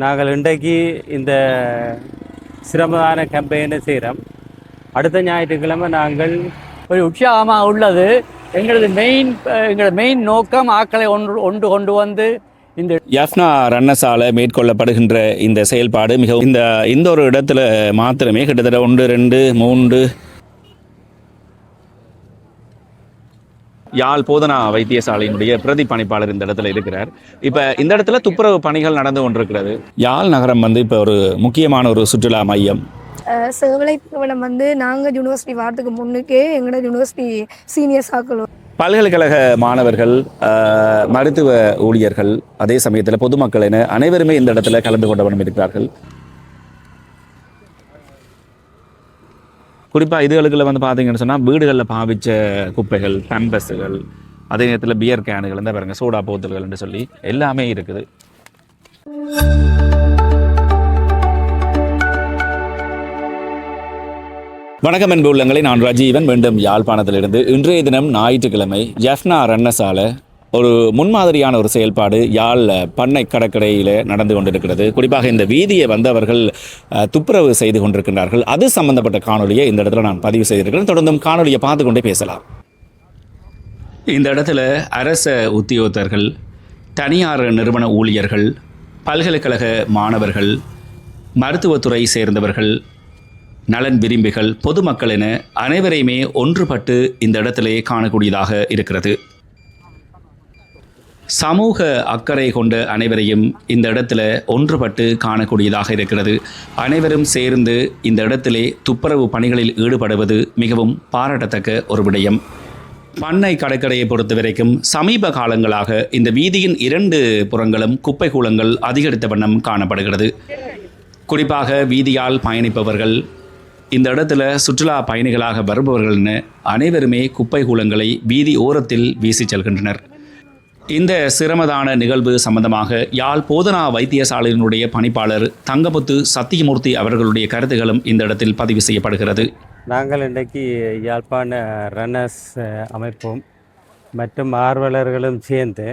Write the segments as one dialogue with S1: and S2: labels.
S1: நாங்கள் இன்றைக்கு இந்த சிரமதான கேம்பெயினை செய்கிறோம். அடுத்த ஞாயிற்றுக்கிழமை நாங்கள் ஒரு உற்சாகமாக உள்ளது. எங்களது மெயின் நோக்கம் ஆக்களை ஒன்று கொண்டு வந்து இந்த
S2: யஃப்னா ரன்னசால மேற்கொள்ளப்படுகின்ற இந்த செயல்பாடு மிகவும் இந்த ஒரு இடத்துல மாத்திரமே கிட்டத்தட்ட 1 2 3 யாழ் போதனா வைத்தியசாலையினுடைய பிரதி பணிப்பாளர் இந்த இடத்துல இருக்கிறார். இப்போ இந்த இடத்துல துப்புரவு பணிகள் நடந்து கொண்டிருக்கிறது. யாழ் நகரம் இப்போ ஒரு முக்கியமான ஒரு சுற்றுலா மையம்.
S3: சேவலை நிறுவனம் நாங்கள் யூனிவர்சிட்டி வாரத்துக்கு முன்னுக்கே எங்களோட யூனிவர்சிட்டி சீனியர்ஸ் ஆக்களோம்,
S2: பல்கலைக்கழக மாணவர்கள், மருத்துவ ஊழியர்கள், அதே சமயத்தில் பொதுமக்கள் என அனைவருமே இந்த இடத்துல கலந்து கொண்டவனும் இருக்கிறார்கள். குறிப்பாக இதுகளுக்குள்ள பார்த்தீங்கன்னு சொன்னால் வீடுகளில் பாவித்த குப்பைகள், பேம்பஸுகள், அதே நேரத்தில் பியர் கேனுகள், இந்த பாருங்க சோடா போத்தல்கள்னு சொல்லி எல்லாமே இருக்குது. வணக்கம் அன்பு உள்ளங்களை, நான் ரஜீவன், மீண்டும் யாழ்ப்பாணத்திலிருந்து. இன்றைய தினம் ஞாயிற்றுக்கிழமை யஃப்னா ரன்னசால ஒரு முன்மாதிரியான ஒரு செயல்பாடு யாழ் பண்ணை கடற்கரையில் நடந்து கொண்டிருக்கிறது. குறிப்பாக இந்த வீதியை அவர்கள் துப்புரவு செய்து கொண்டிருக்கின்றார்கள். அது சம்பந்தப்பட்ட காணொலியை இந்த இடத்துல நான் பதிவு செய்திருக்கிறேன். தொடர்ந்தும் காணொலியை பார்த்து கொண்டே பேசலாம். இந்த இடத்துல அரச உத்தியோகத்தர்கள், தனியார் நிறுவன ஊழியர்கள், பல்கலைக்கழக மாணவர்கள், மருத்துவத்துறை சேர்ந்தவர்கள், நலன் விரும்பிகள், பொதுமக்கள் என அனைவரையுமே ஒன்றுபட்டு இந்த இடத்திலே காணக்கூடியதாக இருக்கிறது. சமூக அக்கறை கொண்ட அனைவரையும் இந்த இடத்துல ஒன்றுபட்டு காணக்கூடியதாக இருக்கிறது. அனைவரும் சேர்ந்து இந்த இடத்திலே துப்புரவு பணிகளில் ஈடுபடுவது மிகவும் பாராட்டத்தக்க ஒரு விடயம். பண்ணை கடற்கரையை பொறுத்த வரைக்கும் சமீப காலங்களாக இந்த வீதியின் 2 புறங்களும் குப்பை கூளங்கள் அதிகரித்த வண்ணம் காணப்படுகிறது. குறிப்பாக வீதியால் பயணிப்பவர்கள், இந்த இடத்துல சுற்றுலா பயணிகளாக வருபவர்கள்னு அனைவருமே குப்பை கூளங்களை வீதி ஓரத்தில் வீசி செல்கின்றனர். இந்த சிரமதான நிகழ்வு சம்பந்தமாக யாழ் போதனா வைத்தியசாலையினுடைய பணிப்பாளர் தங்கமுத்து சத்தியமூர்த்தி அவர்களுடைய கருத்துகளும் இந்த இடத்தில் பதிவு செய்யப்படுகிறது.
S1: நாங்கள் இன்றைக்கு யாழ்ப்பாண ரன்னர்ஸ் அமைப்பும் மற்றும் ஆர்வலர்களும் சேர்ந்து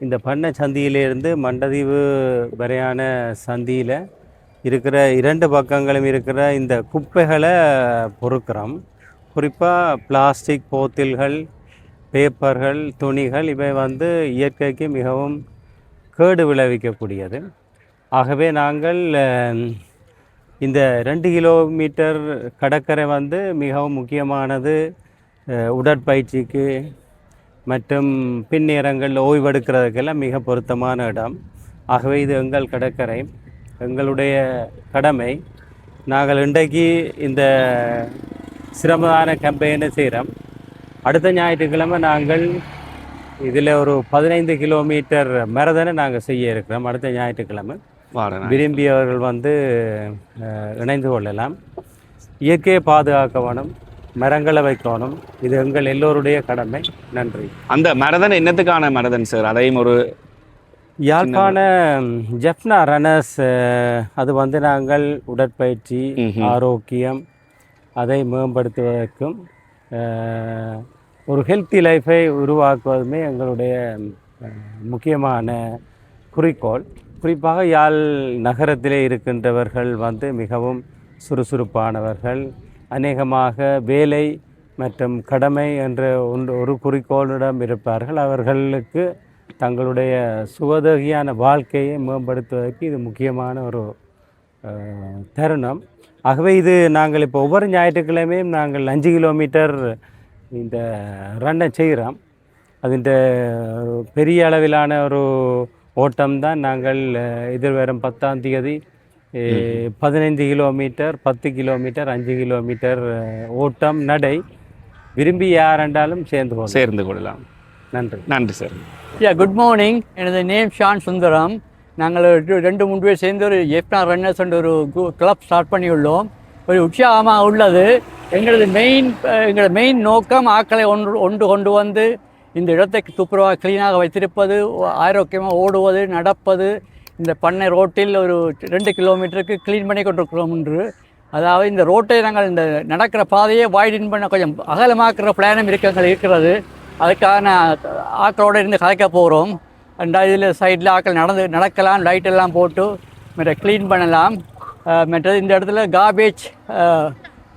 S1: இந்த பண்ணை சந்தியிலிருந்து மண்டதீவு வரையான சந்தியில் இருக்கிற 2 பக்கங்களும் இருக்கிற இந்த குப்பைகளை பொறுக்கிறோம். குறிப்பாக பிளாஸ்டிக் போத்தில்கள், பேப்பர்கள், துணிகள், இவை இயற்கைக்கு மிகவும் கேடு விளைவிக்கக்கூடியது. ஆகவே நாங்கள் இந்த 2 கிலோமீட்டர் கடற்கரை மிகவும் முக்கியமானது. உடற்பயிற்சிக்கு மற்றும் பின்னேரங்களில் ஓய்வெடுக்கிறதுக்கெல்லாம் மிக பொருத்தமான இடம். ஆகவே இது எங்கள் கடற்கரை, எங்களுடைய கடமை. நாங்கள் இன்றைக்கு இந்த சிரமதான கேம்பெயினை செய்கிறோம். அடுத்த ஞாயிற்றுக்கிழமை நாங்கள் இதில் ஒரு 15 கிலோமீட்டர் மரதனை நாங்கள் செய்ய இருக்கிறோம். அடுத்த ஞாயிற்றுக்கிழமை விரும்பியவர்கள் இணைந்து கொள்ளலாம். இயற்கையை பாதுகாக்க வேணும், மரங்களை வைக்கணும். இது எங்கள் எல்லோருடைய கடமை. நன்றி.
S2: அந்த மரதன் என்னத்துக்கான மரதன் சார்? அதையும் ஒரு
S1: யாழ்ப்பாண யஃப்னா ரன்னர்ஸ் அது நாங்கள் உடற்பயிற்சி, ஆரோக்கியம் அதை மேம்படுத்துவதற்கும் ஒரு ஹெல்த்தி லைஃபை உருவாக்குவதுமே எங்களுடைய முக்கியமான குறிக்கோள். குறிப்பாக யாழ் நகரத்திலே இருக்கின்றவர்கள் மிகவும் சுறுசுறுப்பானவர்கள். அநேகமாக வேலை மற்றும் கடமை என்ற ஒரு குறிக்கோளிடம் இருப்பார்கள். அவர்களுக்கு தங்களுடைய சுகதகியான வாழ்க்கையை மேம்படுத்துவதற்கு இது முக்கியமான ஒரு தருணம். ஆகவே இது நாங்கள் இப்போ ஒவ்வொரு ஞாயிற்றுக்கிழமையும் நாங்கள் 5 கிலோமீட்டர் இந்த ரன்னை செய்கிறோம். அதில் பெரிய அளவிலான ஒரு ஓட்டம்தான். நாங்கள் எதிர்வரும் 10ஆம் தேதி 15 கிலோமீட்டர், 10 கிலோமீட்டர், 5 கிலோமீட்டர் ஓட்டம் நடை. விரும்பி யாரென்றாலும் சேர்ந்து கொள்ளலாம். நன்றி சார்.
S4: Good morning. எனது நேம் ஷான் சுந்தரம். நாங்கள் 2-3 பேர் சேர்ந்து ஒரு யஃப்னா ரன்னர்ஸ் ஒரு கிளப் ஸ்டார்ட் பண்ணியுள்ளோம். ஒரு உற்சாகமாக உள்ளது. எங்களது மெயின் நோக்கம் ஆக்களை ஒன்று கொண்டு வந்து இந்த இடத்தை துப்புரவாக க்ளீனாக வைத்திருப்பது, ஆரோக்கியமாக ஓடுவது, நடப்பது. இந்த பண்ணை ரோட்டில் ஒரு 2 கிலோமீட்டருக்கு க்ளீன் பண்ணி கொண்டிருக்கிறோம் என்று. அதாவது இந்த ரோட்டை நாங்கள் இந்த நடக்கிற பாதையை வைடன் பண்ண கொஞ்சம் அகலமாக்குற பிளானும் இருக்கிறது. அதுக்கான ஆக்களோடு இருந்து கலைக்க போகிறோம். ரெண்டாவது இதில் சைடில் ஆக்கள் நடக்கலாம், லைட்டெல்லாம் போட்டு மற்ற க்ளீன் பண்ணலாம். மற்றது இந்த இடத்துல கார்பேஜ்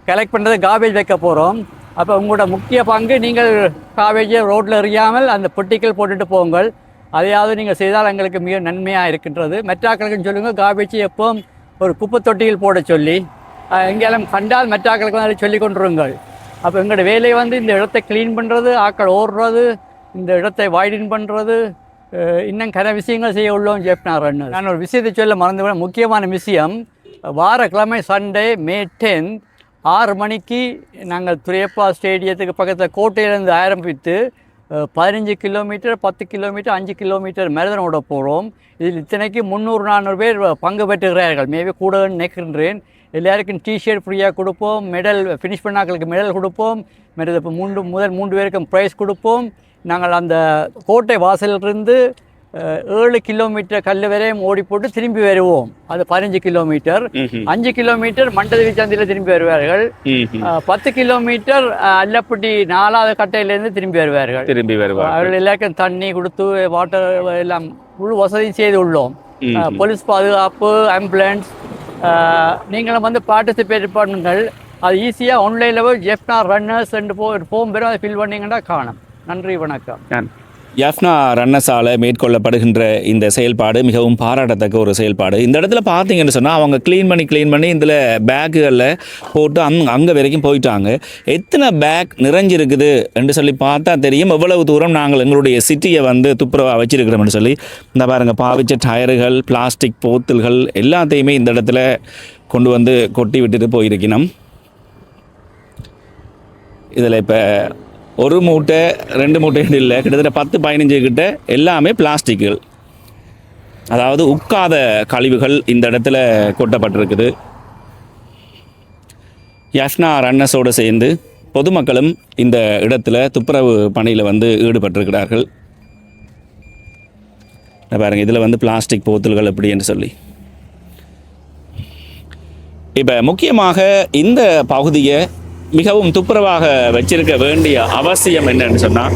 S4: கலெக்ட் பண்ணுறது, கார்பேஜ் வைக்க போகிறோம். அப்போ உங்களோட முக்கிய பங்கு, நீங்கள் கார்பேஜை ரோட்டில் எறியாமல் அந்த பொட்டிகள் போட்டுட்டு போங்கள். அதையாவது நீங்கள் செய்தால் எங்களுக்கு மிக நன்மையாக இருக்கின்றது. மெட்டாக்களுக்குன்னு சொல்லுங்கள், கார்பேஜை எப்போவும் ஒரு குப்பை தொட்டியில் போட சொல்லி எங்கேயாலும் கண்டால் மெட்டாக்களுக்கு வந்து சொல்லி கொண்டுருங்கள். அப்போ எங்களோட வேலையை வந்து இந்த இடத்தை க்ளீன் பண்ணுறது, ஆக்கள் ஓடுறது, இந்த இடத்தை வைடன் பண்ணுறது, இன்னும் கன விஷயங்கள் செய்ய உள்ளோம் ஜெஃப்னா ரன்னர். நான் ஒரு விஷயத்தை சொல்ல மறந்துவிட, முக்கியமான விஷயம், வாரக்கிழமை சண்டே May 10 6 மணிக்கு நாங்கள் துரையப்பா ஸ்டேடியத்துக்கு பக்கத்தில் கோட்டையிலேருந்து ஆரம்பித்து 15 கிலோமீட்டர், 10 கிலோமீட்டர், 5 கிலோமீட்டர் மேரதன் ஓட போகிறோம். இதில் இத்தனைக்கு 300-400 பேர் பங்கு பெற்றுகிறார்கள். மேபி கூட நினைக்கின்றேன். எல்லாருக்கும் டிஷர்ட் ஃப்ரீயாக கொடுப்போம், மெடல் ஃபினிஷ் பண்ணாக்களுக்கு மெடல் கொடுப்போம், மெடல் இப்போ முதல் 3 பேருக்கும் ப்ரைஸ் கொடுப்போம். நாங்கள் அந்த கோட்டை வாசலிலிருந்து 7 கிலோமீட்டர் கல் வரையும் ஓடி போட்டு திரும்பி வருவோம். அது 15 கிலோமீட்டர். 5 கிலோமீட்டர் மண்டதவி சந்தையில் திரும்பி வருவார்கள். 10 கிலோமீட்டர் அல்லப்பட்டி 4வது கட்டையிலேருந்து திரும்பி வருவார்கள். அவர்கள் எல்லாருக்கும் தண்ணி கொடுத்து, வாட்டர் எல்லாம் முழு வசதி செய்து உள்ளோம். போலீஸ் பாதுகாப்பு, ஆம்புலன்ஸ். நீங்களும் வந்து பார்ட்டிசிபேட் பண்ணுங்கள். அது ஈஸியாக ஆன்லைனில் போய் ஜெஃப்னா ரன்னர்ஸ் ஃபோம் பெறும், அதை ஃபில் பண்ணிங்கன்னா காணும். நன்றி, வணக்கம்.
S2: ஜெஃப்னா ரன்னர்ஸால் மேற்கொள்ளப்படுகின்ற இந்த செயல்பாடு மிகவும் பாராட்டத்தக்க ஒரு செயல்பாடு. இந்த இடத்துல பார்த்தீங்கன்னு சொன்னால் அவங்க க்ளீன் பண்ணி இதில் பேக்குகளில் போட்டு அங்கே வரைக்கும் போயிட்டாங்க. எத்தனை பேக் நிறைஞ்சிருக்குது என்று சொல்லி பார்த்தா தெரியும் எவ்வளவு தூரம் நாங்கள் எங்களுடைய சிட்டியை வந்து துப்புரவாக வச்சிருக்கிறோம்னு சொல்லி. இந்த பாருங்கள், பாவிச்ச டயர்கள், பிளாஸ்டிக் போத்தல்கள் எல்லாத்தையுமே இந்த இடத்துல கொண்டு வந்து கொட்டி விட்டுட்டு போயிருக்கணும். இதில் இப்போ 1 மூட்டை 2 மூட்டை இல்லை, கிட்டத்தட்ட 10-15 கிட்ட எல்லாமே பிளாஸ்டிக்குகள், அதாவது உட்காத கழிவுகள் இந்த இடத்துல கொட்டப்பட்டிருக்குது. ஜெஃப்னா ரன்னர்ஸோடு சேர்ந்து பொதுமக்களும் இந்த இடத்துல துப்புரவு பணியில் வந்து ஈடுபட்டிருக்கிறார்கள். பாருங்கள், இதில் வந்து பிளாஸ்டிக் போத்தல்கள் எப்படி என்று சொல்லி. இப்போ முக்கியமாக இந்த பகுதியை மிகவும் துப்புரவாக வச்சிருக்க வேண்டிய அவசியம் என்னன்னு சொன்னால்,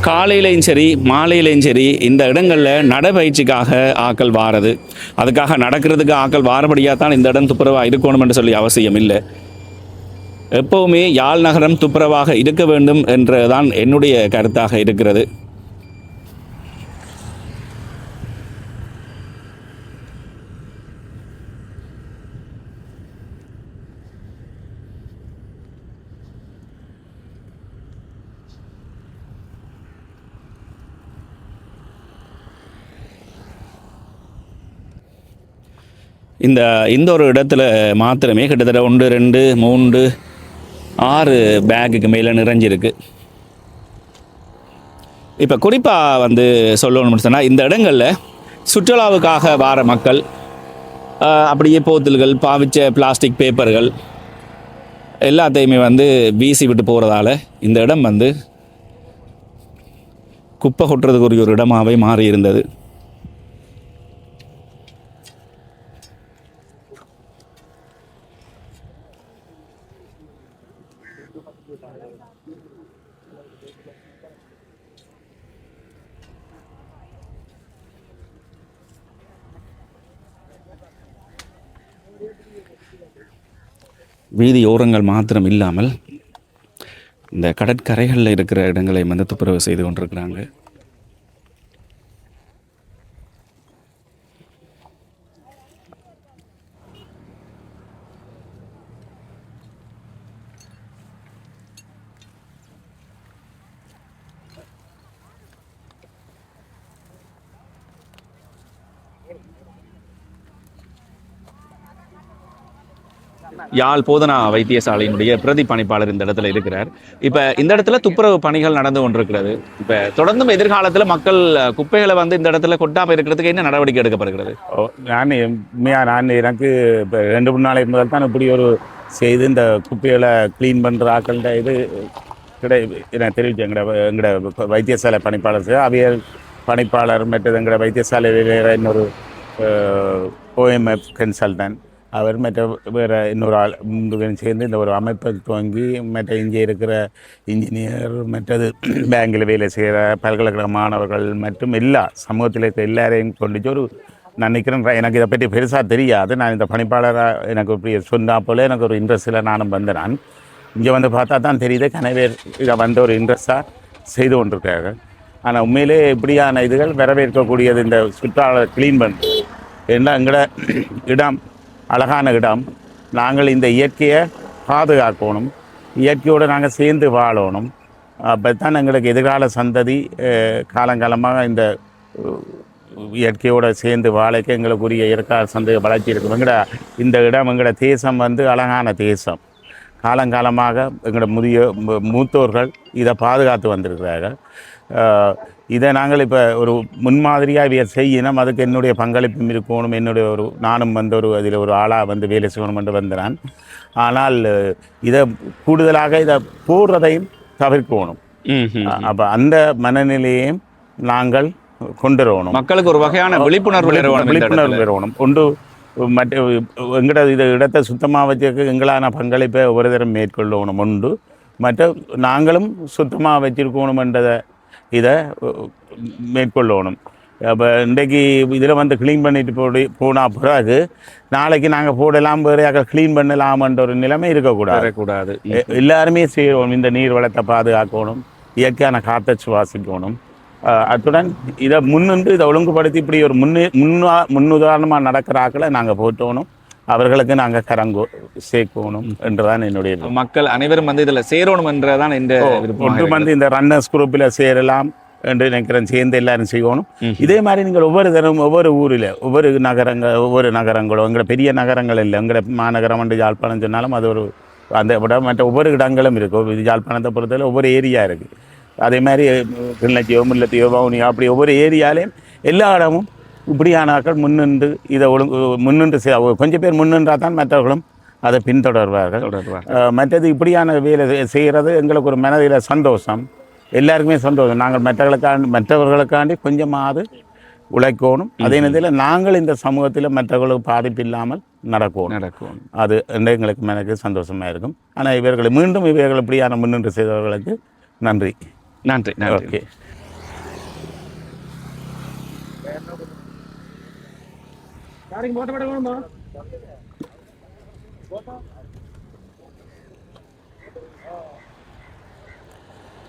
S2: காலையிலையும் சரி மாலையிலையும் சரி இந்த இடங்களில் நடைபயிற்சிக்காக ஆக்கள் வாரது, அதுக்காக நடக்கிறதுக்கு ஆக்கள் வாரபடியாக தான் இந்த இடம் துப்புரவாக இருக்கணும் என்று சொல்லி அவசியம் இல்லை. எப்போவுமே யாழ் நகரம் துப்புரவாக இருக்க வேண்டும் என்றுதான் என்னுடைய கருத்தாக இருக்கிறது. இந்த ஒரு இடத்துல மாத்திரமே கிட்டத்தட்ட 1 2 3 6 பேக்குக்கு மேலே நிறைஞ்சிருக்கு. இப்போ குறிப்பாக வந்து சொல்லணும்னு சொன்னால், இந்த இடங்களில் சுற்றுலாவுக்காக வார மக்கள் அப்படியே போத்தல்கள், பாவிச்ச பிளாஸ்டிக் பேப்பர்கள் எல்லாத்தையுமே வந்து வீசி விட்டு போகிறதால இந்த இடம் வந்து குப்பை கொட்டுறதுக்குரிய ஒரு இடமாகவே மாறி இருந்தது. வீதி ஓரங்கள் மாத்திரம் இல்லாமல் இந்த கடற்கரைகளில் இருக்கிற இடங்களை வந்து துப்புரவு செய்து கொண்டிருக்கிறாங்க. யாழ் போதனா வைத்தியசாலையினுடைய பிரதி பணிப்பாளர் இந்த இடத்துல இருக்கிறார். இப்போ இந்த இடத்துல துப்புரவு பணிகள் நடந்து கொண்டிருக்கிறது. இப்போ தொடர்ந்தும் எதிர்காலத்தில் மக்கள் குப்பைகளை வந்து இந்த இடத்துல கொட்டாமல் இருக்கிறதுக்கு என்ன நடவடிக்கை எடுக்கப்படுகிறது?
S5: நான் எனக்கு இப்போ 2-3 நாளைக்கு முதல் தான் இப்படி ஒரு செய்து இந்த குப்பைகளை க்ளீன் பண்ணுற ஆக்கள்கிட்ட இது எனக்கு தெரிவிச்சு எங்களோட வைத்தியசாலை பணிப்பாளர் அவியல் பணிப்பாளர் மற்றது எங்களோட வைத்தியசாலையில் இன்னொரு OMF கன்சல்டன்ட் அவர் மற்ற வேறு இன்னொரு ஆள் சேர்ந்து இந்த ஒரு அமைப்பை துவங்கி மற்ற இங்கே இருக்கிற இன்ஜினியர் மற்றது பேங்கில் வேலை செய்கிற பல்கலைக்கழக மாணவர்கள் மற்றும் எல்லா சமூகத்தில் இருக்கிற எல்லாரையும் கொண்டுச்சு ஒரு நான் நிற்கிறேன். எனக்கு இதை பற்றி பெருசாக தெரியாது. நான் இந்த பணிப்பாளராக எனக்கு இப்படி சொன்னா போல் எனக்கு ஒரு இன்ட்ரெஸ்ட்டில் நானும் வந்தேன். இங்கே வந்து பார்த்தா தான் தெரியுது கனவேர் இதை வந்து ஒரு இன்ட்ரெஸ்ட்டாக செய்து கொண்டிருக்காங்க. ஆனால் உண்மையிலே இப்படியான இதுகள் வரவேற்கக்கூடியது. இந்த சுற்றாளர் க்ளீன் பண்ணு ஏன்னா எங்களோட இடம் அழகான இடம். நாங்கள் இந்த இயற்கையை பாதுகாக்கணும், இயற்கையோடு நாங்கள் சேர்ந்து வாழணும். அப்போ தான் எங்களுக்கு எதிர்கால சந்ததி காலங்காலமாக இந்த இயற்கையோடு சேர்ந்து வாழைக்க எங்களுக்குரிய இயற்கை சந்ததி வளர்ச்சி இருக்கும். எங்களோட இந்த இடம் எங்களோட தேசம் வந்து அழகான தேசம். காலங்காலமாக எங்களோட மூத்தோர்கள் இதை பாதுகாத்து வந்திருக்கிறார்கள். இதை நாங்கள் இப்போ ஒரு முன்மாதிரியாக இதை செய்யணும். அதுக்கு என்னுடைய பங்களிப்பும் இருக்கணும். என்னுடைய நானும் வந்து அதில் ஒரு ஆளாக வந்து வேலை செய்யணும் என்று வந்தேன். ஆனால் இதை கூடுதலாக இதை போடுறதையும் தவிர்க்கணும். அப்போ அந்த மனநிலையையும் நாங்கள் கொண்டு வரணும்.
S2: மக்களுக்கு ஒரு வகையான விழிப்புணர்வு
S5: பெறணும். ஒன்று மற்ற எங்கட இது இடத்தை சுத்தமாக வச்சுக்க எங்களான பங்களிப்பை ஒரு தரம் மேற்கொள்ளணும். உண்டு மற்ற நாங்களும் சுத்தமாக வச்சிருக்கணுமென்றதை இதை மேற்கொள்ளணும். அப்போ இன்றைக்கு இதில் வந்து க்ளீன் பண்ணிட்டு போனால் பிறகு நாளைக்கு நாங்கள் போடலாம், வேறையாக க்ளீன் பண்ணலாம்ன்ற ஒரு நிலைமை இருக்கக்கூடாது. எல்லாருமே செய்யணும். இந்த நீர் வளத்தை பாதுகாக்கணும், இயற்கையான காற்றை சுவாசிக்கணும். அத்துடன் இதை முன்னின்று இதை ஒழுங்குபடுத்தி இப்படி ஒரு முன்னுதாரணமாக நடக்கிற ஆக்களை நாங்கள் போட்டோணும். அவர்களுக்கு நாங்கள் கரங்கோ சேர்க்கணும் என்றுதான் என்னுடைய
S2: மக்கள் அனைவரும் வந்து இதில் சேரணும் என்றதான் இந்த
S5: ஒன்று வந்து இந்த ரன்னர்ஸ் குரூப்பில் சேரலாம் என்று நினைக்கிறேன். சேர்ந்து எல்லாரும் செய்யணும். இதே மாதிரி நீங்கள் ஒவ்வொரு தினமும் ஒவ்வொரு ஊரில் ஒவ்வொரு நகரங்களோ எங்களை பெரிய நகரங்கள் இல்லை, எங்களை மாநகரம் என்று யாழ்ப்பாணம் சொன்னாலும் அது ஒரு அந்த விட மற்ற ஒவ்வொரு இடங்களும் இருக்குது. யாழ்ப்பாணத்தை பொறுத்தவரை ஒவ்வொரு ஏரியா இருக்குது. அதே மாதிரி கிளிநொச்சியோ முல்லைத்தீவோ வவுனியோ அப்படி ஒவ்வொரு ஏரியாலையும் எல்லா இடமும் இப்படியானாக்கள் முன்னின்று இதை முன்னின்று கொஞ்சம் பேர் முன்னின்றால் தான் மற்றவர்களும் அதை பின்தொடர்வார்கள். மற்றது இப்படியான வேலை செய்கிறது எங்களுக்கு ஒரு மனதில் சந்தோஷம், எல்லாருக்குமே சந்தோஷம். நாங்கள் மற்றவர்களுக்காண்டி கொஞ்சமாவது உழைக்கணும். அதே நேரத்தில் நாங்கள் இந்த சமூகத்தில் மற்றவர்களுக்கு பாதிப்பு இல்லாமல் நடக்கணும். அது எங்களுக்கு எனக்கு சந்தோஷமாக இருக்கும். ஆனால் இவர்கள் இப்படியான முன்னின்று செய்தவர்களுக்கு நன்றி. ஓகே.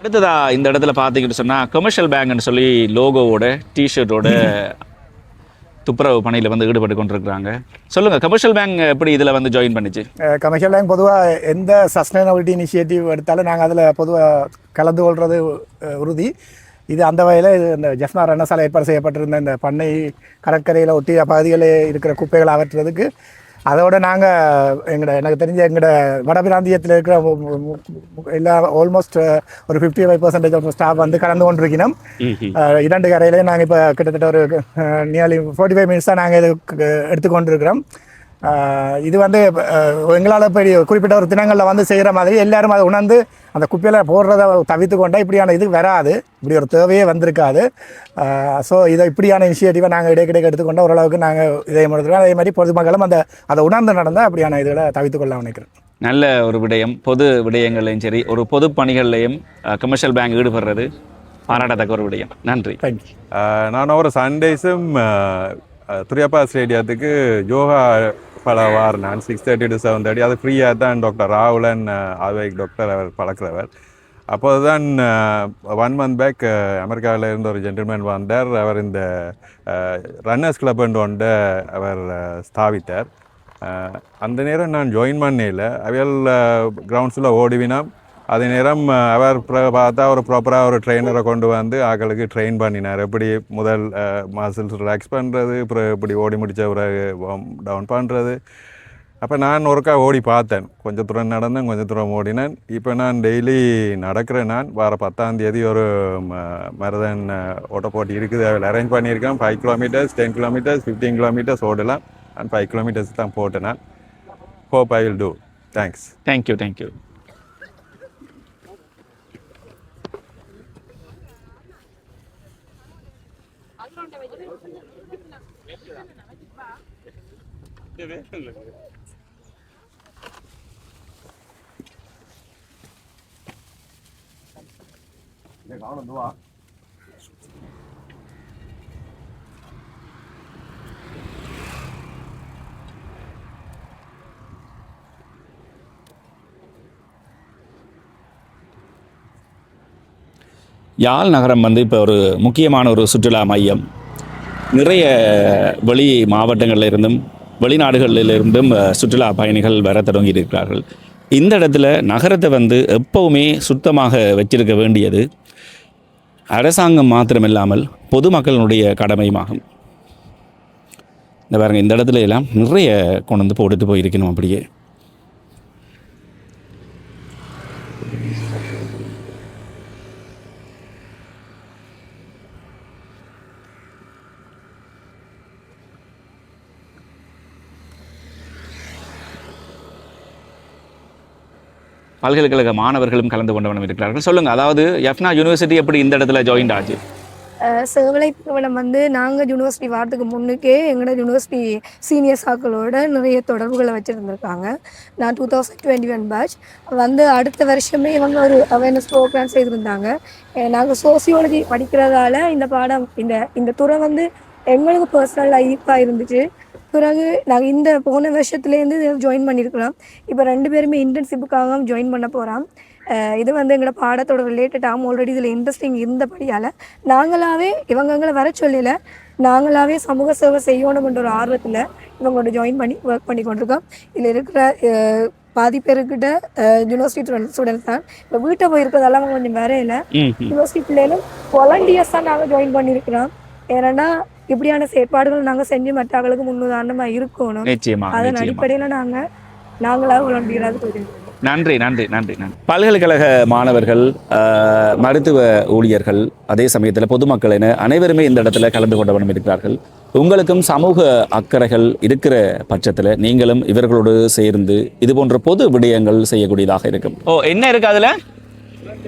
S2: அடுத்ததா இந்த இடத்துல பார்த்தீங்கன்னு சொன்னால் கமர்ஷியல் பேங்க்னு சொல்லி லோகோவோட டிஷர்ட்டோட துப்புரவு பணியில் வந்து ஈடுபட்டு கொண்டிருக்கிறாங்க. சொல்லுங்கள், கமர்ஷியல் பேங்க் எப்படி இதில் வந்து ஜாயின் பண்ணிச்சு?
S6: கமர்ஷியல் பேங்க் பொதுவாக எந்த சஸ்டைனபிலிட்டி இனிஷியேட்டிவ் எடுத்தாலும் நாங்கள் அதில் பொதுவாக கலந்து கொள்வது உறுதி. இது அந்த வகையில் இந்த ஜெஃப்னா ரன்னசாலை ஏற்பாடு செய்யப்பட்டிருந்த இந்த பண்ணை கடற்கரையில் ஒட்டிய பகுதிகளில் இருக்கிற குப்பைகளை அகற்றுறதுக்கு அதோடு நாங்கள் எனக்கு தெரிஞ்ச எங்களோட வடபிராந்தியத்தில் இருக்கிற எல்லா ஆல்மோஸ்ட் ஒரு 55% ஸ்டாஃப் வந்து கலந்து கொண்டிருக்கணும். 2 கரையிலேயே நாங்கள் இப்போ கிட்டத்தட்ட ஒரு நியர்லி 45 மினிட்ஸ் தான் நாங்கள் இது எடுத்துக்கொண்டிருக்கிறோம். இது வந்து எங்களால் இப்போ குறிப்பிட்ட ஒரு தினங்களில் வந்து செய்கிற மாதிரி எல்லாரும் அதை உணர்ந்து அந்த குப்பையில் போடுறத தவிர்த்து கொண்டால் இப்படியான இது வராது, இப்படி ஒரு தேவையே வந்திருக்காது. ஸோ இதை இப்படியான இனிஷியேட்டிவை நாங்கள் இடைக்கிடைக்கு எடுத்துக்கொண்டால் ஓரளவுக்கு நாங்கள் இதை முடிக்கிறோம். அதே மாதிரி பொதுமக்களும் அதை உணர்ந்து நடந்தால் அப்படியான இதுகளை தவிர்த்து கொள்ள நினைக்கிறேன்.
S2: நல்ல ஒரு விடயம். பொது விடயங்கள்லையும் சரி, ஒரு பொது பணிகள்லையும் கமர்ஷியல் பேங்க் ஈடுபடுறது பாராட்டத்தக்க ஒரு விடயம். நன்றி.
S6: தேங்க்யூ.
S7: நான் ஒரு சண்டேஸும் துரியப்பா ஸ்டேடியத்துக்கு யோகா பழவார். நான் 6:30 to 7:30 அது ஃப்ரீயாக தான் டாக்டர் ராகுலன் ஆயுர்வேதிக் டாக்டர் அவர் பழக்கிறவர். அப்போது தான் 1 month பேக் அமெரிக்காவில் இருந்த ஒரு ஜென்டில்மேன் வந்தார். அவர் இந்த ரன்னர்ஸ் கிளப்னு ஒன்று அவர் ஸ்தாபித்தார். அந்த நேரம் நான் ஜாயின் பண்ணல. அவையல் கிரவுண்ட்ஸில் ஓடிவினா அதே நேரம் அவர் பார்த்தா ஒரு ப்ராப்பராக ஒரு ட்ரெயினரை கொண்டு வந்து ஆக்களுக்கு ட்ரெயின் பண்ணினார். எப்படி முதல் மசில்ஸ் ரிலாக்ஸ் பண்ணுறது, அப்புறம் எப்படி ஓடி முடித்த பிறகு டவுன் பண்ணுறது. அப்போ நான் ஒருக்கா ஓடி பார்த்தேன். கொஞ்சம் தூரம் நடந்தேன், கொஞ்சம் தூரம் ஓடினேன். இப்போ நான் டெய்லி நடக்கிறேன். நான் வர 10ஆம் தேதி ஒரு மரதன் ஓட்ட போட்டி இருக்குது, அதில் அரேஞ்ச் பண்ணியிருக்கேன். 5 kilometers, 10 kilometers, 15 kilometers ஓடலாம். நான் 5 kilometers தான் போட்டேன். நான் hope I will do. Thanks.
S2: Thank you. Yazh நகரம் வந்து இப்போ ஒரு முக்கியமான ஒரு சுற்றுலா மையம். நிறைய வெளி மாவட்டங்களில் இருந்தும் வெளிநாடுகளில் இருந்தும் சுற்றுலா பயணிகள் வர தொடங்கி இருக்கிறார்கள். இந்த இடத்துல நகரத்தை வந்து எப்பவுமே சுத்தமாக வச்சிருக்க வேண்டியது அரசாங்கம் மாத்திரமில்லாமல் பொதுமக்களுடைய கடமையுமாகும். இந்த பாருங்க, இந்த இடத்துல எல்லாம் நிறைய கொண்டு வந்து போட்டுட்டு போயிருக்கணும். அப்படியே பல்கலைக்கழக மாணவர்களும் கலந்து கொண்டவனும் இருக்கிறார்கள். சொல்லுங்க, அதாவது எஃப்னா யூனிவர்சிட்டி எப்படி இந்த இடத்துல ஜாயின் ஆச்சு?
S3: சேவலை நிறுவனம் வந்து நாங்கள் யூனிவர்சிட்டி வாரத்துக்கு முன்னுக்கே எங்களோட யூனிவர்சிட்டி சீனியர் சாக்களோட நிறைய தொடர்புகளை வச்சுருந்துருக்காங்க. நான் 2021 பேட்ச் வந்து அடுத்த வருஷமே இவங்க ஒரு அவேர்னஸ் ப்ரோக்ராம் செய்திருந்தாங்க. நாங்கள் சோசியாலஜி படிக்கிறதால இந்த பாடம் இந்த துறை வந்து எங்களுக்கு பர்சனலாக ஈர்ப்பாக இருந்துச்சு. பிறகு நாங்கள் இந்த போன வருஷத்துலேருந்து ஜாயின் பண்ணியிருக்கிறோம். இப்போ 2 பேருமே இன்டர்ன்ஷிப்புக்காக ஜாயின் பண்ண போகிறோம். இது வந்து எங்களோட பாடத்தோட ரிலேட்டடாகவும் ஆல்ரெடி இதில் இன்ட்ரெஸ்டிங் இருந்தபடியால் நாங்களாகவே இவங்களை வர சொல்லல, நாங்களாகவே சமூக சேவை செய்யணும்ன்ற ஒரு ஆர்வத்தில் இவங்களோட ஜாயின் பண்ணி ஒர்க் பண்ணி கொண்டிருக்கோம். இதில் இருக்கிற பாதி பேருக்கிட்ட யூனிவர்சிட்டி ஸ்டூடெண்ட்ஸ் தான். இப்போ வீட்டை போயிருக்கிறதெல்லாம் அவங்க கொஞ்சம் வரையில யூனிவர்சிட்டி பிள்ளைகளும் வாலண்டியர்ஸாக நாங்கள் ஜாயின் பண்ணியிருக்கிறோம். ஏன்னா இப்படியான செயற்பாடுகள் நாங்கள் செஞ்சு மற்றவர்களுக்கு முன்னுதாரணமாக இருக்கணும். அதன் அடிப்படையில் நாங்களாக வாலண்டியராக போயிருக்கோம்.
S2: நன்றி நன்றி நன்றி நன்றி. பல்கலைக்கழக மாணவர்கள், மருத்துவ ஊழியர்கள், அதே சமயத்தில் பொதுமக்கள் என அனைவருமே இந்த இடத்துல கலந்து கொண்டவனும் இருக்கிறார்கள். உங்களுக்கும் சமூக அக்கறைகள் இருக்கிற பட்சத்தில் நீங்களும் இவர்களோடு சேர்ந்து இது போன்ற பொது விடயங்கள் செய்யக்கூடியதாக இருக்கும். என்ன இருக்கு அதுல?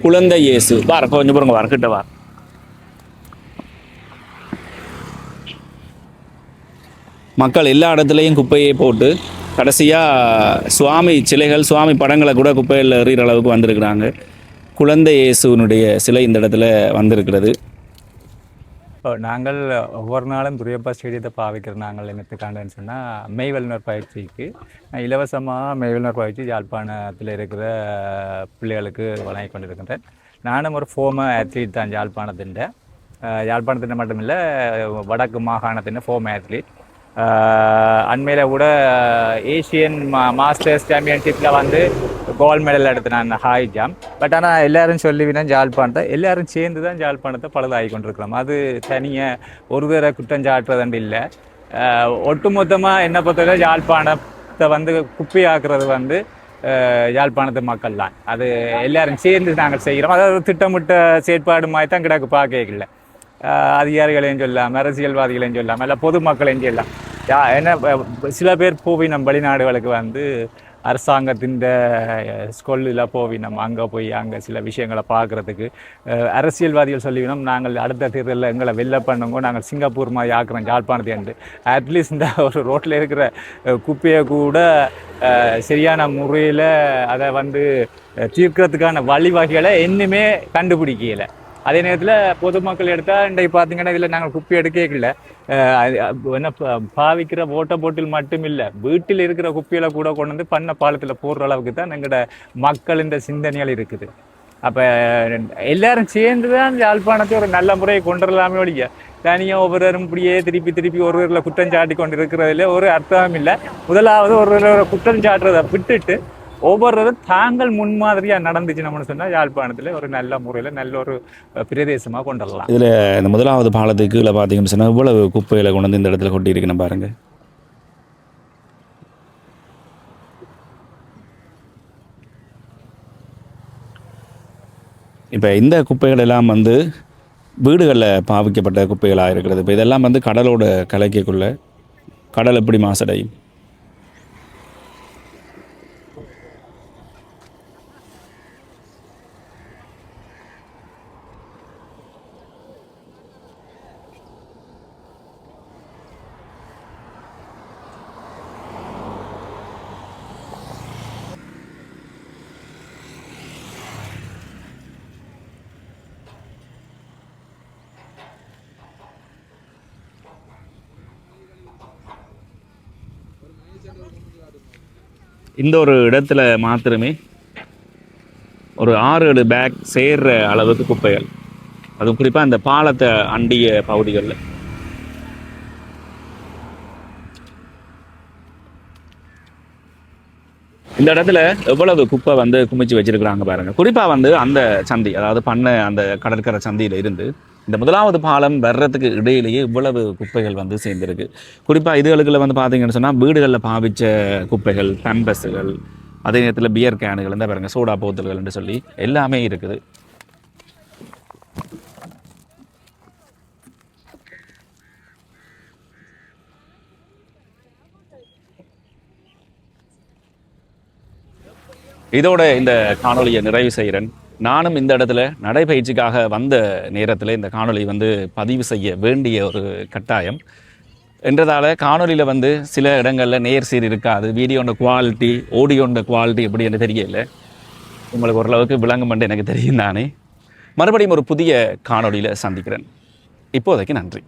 S2: குழந்தை இயேசு. வார கொஞ்சம் பாருங்க, வார கிட்ட வார. மக்கள் எல்லா இடத்துலையும் குப்பையை போட்டு கடைசியாக சுவாமி சிலைகள், சுவாமி படங்களை கூட குப்பையில் எறிகிற அளவுக்கு வந்திருக்கிறாங்க. குழந்தை இயேசுனுடைய சிலை இந்த இடத்துல வந்திருக்கிறது.
S8: நாங்கள் ஒவ்வொரு நாளும் துரியப்பா ஸ்டேடியத்தை பாவிக்கிற நாங்கள் என்னத்துக்காண்டன்னு சொன்னால் மெய் வல்லுநர் பயிற்சிக்கு இலவசமாக மெய் வல்லுநர் பயிற்சி யாழ்ப்பாணத்தில் இருக்கிற பிள்ளைகளுக்கு வழங்கி கொண்டிருக்கின்றேன். நானும் ஒரு ஃபோமர் ஆத்லீட் தான். யாழ்ப்பாணத்தின் மட்டும் இல்லை, வடக்கு மாகாணத்தின் ஃபோமர் ஆத்லீட். அண்மையில் கூட ஏஷியன் மாஸ்டர்ஸ் சாம்பியன்ஷிப்பில் வந்து கோல்டு மெடல் எடுத்து நான் ஹாய் ஜம்ப். பட் ஆனால் எல்லோரும் சொல்லிவினா ஜாழ்ப்பாணத்தை எல்லோரும் சேர்ந்து தான் ஜாழ்ப்பாணத்தை பழுதாகி கொண்டிருக்கலாம். அது தனியாக ஒரு வேற குற்றஞ்சாட்டுறதுண்டு இல்லை. ஒட்டுமொத்தமாக என்ன பொறுத்தவரை ஜாழ்ப்பாணத்தை வந்து குப்பையாக்குறது வந்து யாழ்ப்பாணத்து மக்கள் தான். அது எல்லோரும் சேர்ந்து நாங்கள் செய்கிறோம். அதாவது திட்டமிட்ட செயற்பாடு மாதிரி தான் கிடக்கு. பார்க்கல அதிகாரிகளையும் சொல்லாமல், அரசியல்வாதிகளையும் சொல்லாமல், இல்லை பொதுமக்களையும் சொல்லலாம். என்ன சில பேர் போவினம் வெளிநாடுகளுக்கு வந்து அரசாங்கத்தின் ஸ்கொல்லில் போவினம், அங்கே போய் அங்கே சில விஷயங்களை பார்க்குறதுக்கு அரசியல்வாதிகள் சொல்லிவினோம் நாங்கள் அடுத்த தேர்தலில் எங்களை வெள்ள பண்ணுங்க, நாங்கள் சிங்கப்பூர் மாதிரி ஆக்குறோம் யாழ்ப்பாணத்தை என்று. அட்லீஸ்ட் இந்த ஒரு ரோட்டில் இருக்கிற குப்பையை கூட சரியான முறையில் அதை வந்து தீர்க்கிறதுக்கான வழிவகைகளை இன்னுமே கண்டுபிடிக்கலை. அதே நேரத்தில் பொதுமக்கள் எடுத்தால் இன்றைக்கு பார்த்தீங்கன்னா இதில் நாங்கள் குப்பை எடுக்கல. என்ன பாவிக்கிற ஓட்ட போட்டில் மட்டும் இல்லை, வீட்டில் இருக்கிற குப்பையில் கூட கொண்டு வந்து பண்ண பாலத்தில் போடுற அளவுக்கு தான் எங்களோட மக்கள் இந்த சிந்தனைகள் இருக்குது. அப்போ எல்லாரும் சேர்ந்து தான் யாழ்ப்பாணத்தை ஒரு நல்ல முறையை கொண்டுடலாமே ஒழிய தனியாக ஒவ்வொருவரும் இப்படியே திருப்பி ஒருவரில் குற்றம் சாட்டி கொண்டு இருக்கிறதுல ஒரு அர்த்தமும் இல்லை. முதலாவது ஒரு குற்றம் சாட்டுறதை விட்டுட்டு ஒவ்வொருவரும் தாங்கள் முன்மாதிரியாக நடந்துச்சுன்னு சொன்னால் யாழ்ப்பாணத்தில் ஒரு நல்ல முறையில் நல்ல ஒரு பிரதேசமாக கொண்டுடலாம்.
S2: இதில் இந்த முதலாவது பாலத்துக்கு கீழே பார்த்தீங்கன்னு சொன்னால் இவ்வளவு குப்பையில் கொண்டு வந்து இந்த இடத்துல கொட்டி இருக்குன்னு பாருங்கள். இப்போ இந்த குப்பைகள் எல்லாம் வந்து வீடுகளில் பாவிக்கப்பட்ட குப்பைகளாக இருக்கிறது. இப்போ இதெல்லாம் வந்து கடலோட கலக்கக்குள்ள கடல் எப்படி மாசடையும்? இந்த ஒரு இடத்துல மாத்திரமே ஒரு 6-7 பேக் சேர்ற அளவுக்கு குப்பைகள், அதுவும் குறிப்பாக இந்த பாலத்தை அண்டிய பகுதிகளில். இந்த இடத்துல எவ்வளவு குப்பை வந்து குமிச்சு வச்சிருக்கிறாங்க பாருங்க. குறிப்பாக வந்து அந்த சந்தி, அதாவது பண்ணை அந்த கடற்கரை சந்தியில் இருந்து இந்த முதலாவது பாலம் வர்றதுக்கு இடையிலேயே இவ்வளவு குப்பைகள் வந்து சேர்ந்துருக்கு. குறிப்பாக இதுகளுக்குள்ள வந்து பார்த்தீங்கன்னு சொன்னால் வீடுகளில் பாவிச்ச குப்பைகள், பேம்பஸுகள், அதே நேரத்தில் பியர் கேனுகள், இந்த பாருங்க சோடா போத்தல்கள்னு சொல்லி எல்லாமே இருக்குது. இதோட இந்த காணொலியை நிறைவு செய்கிறேன். நானும் இந்த இடத்துல நடைபயிற்சிக்காக வந்த நேரத்தில் இந்த காணொலி வந்து பதிவு செய்ய வேண்டிய ஒரு கட்டாயம் என்றதால் காணொலியில் வந்து சில இடங்களில் நேர் சீர் இருக்காது. வீடியோட குவாலிட்டி, ஆடியோட குவாலிட்டி எப்படி என்று தெரியல. உங்களுக்கு ஓரளவுக்கு விளங்கும் என்று எனக்கு தெரியும். நானே மறுபடியும் ஒரு புதிய காணொலியில் சந்திக்கிறேன். இப்போதைக்கு நன்றி.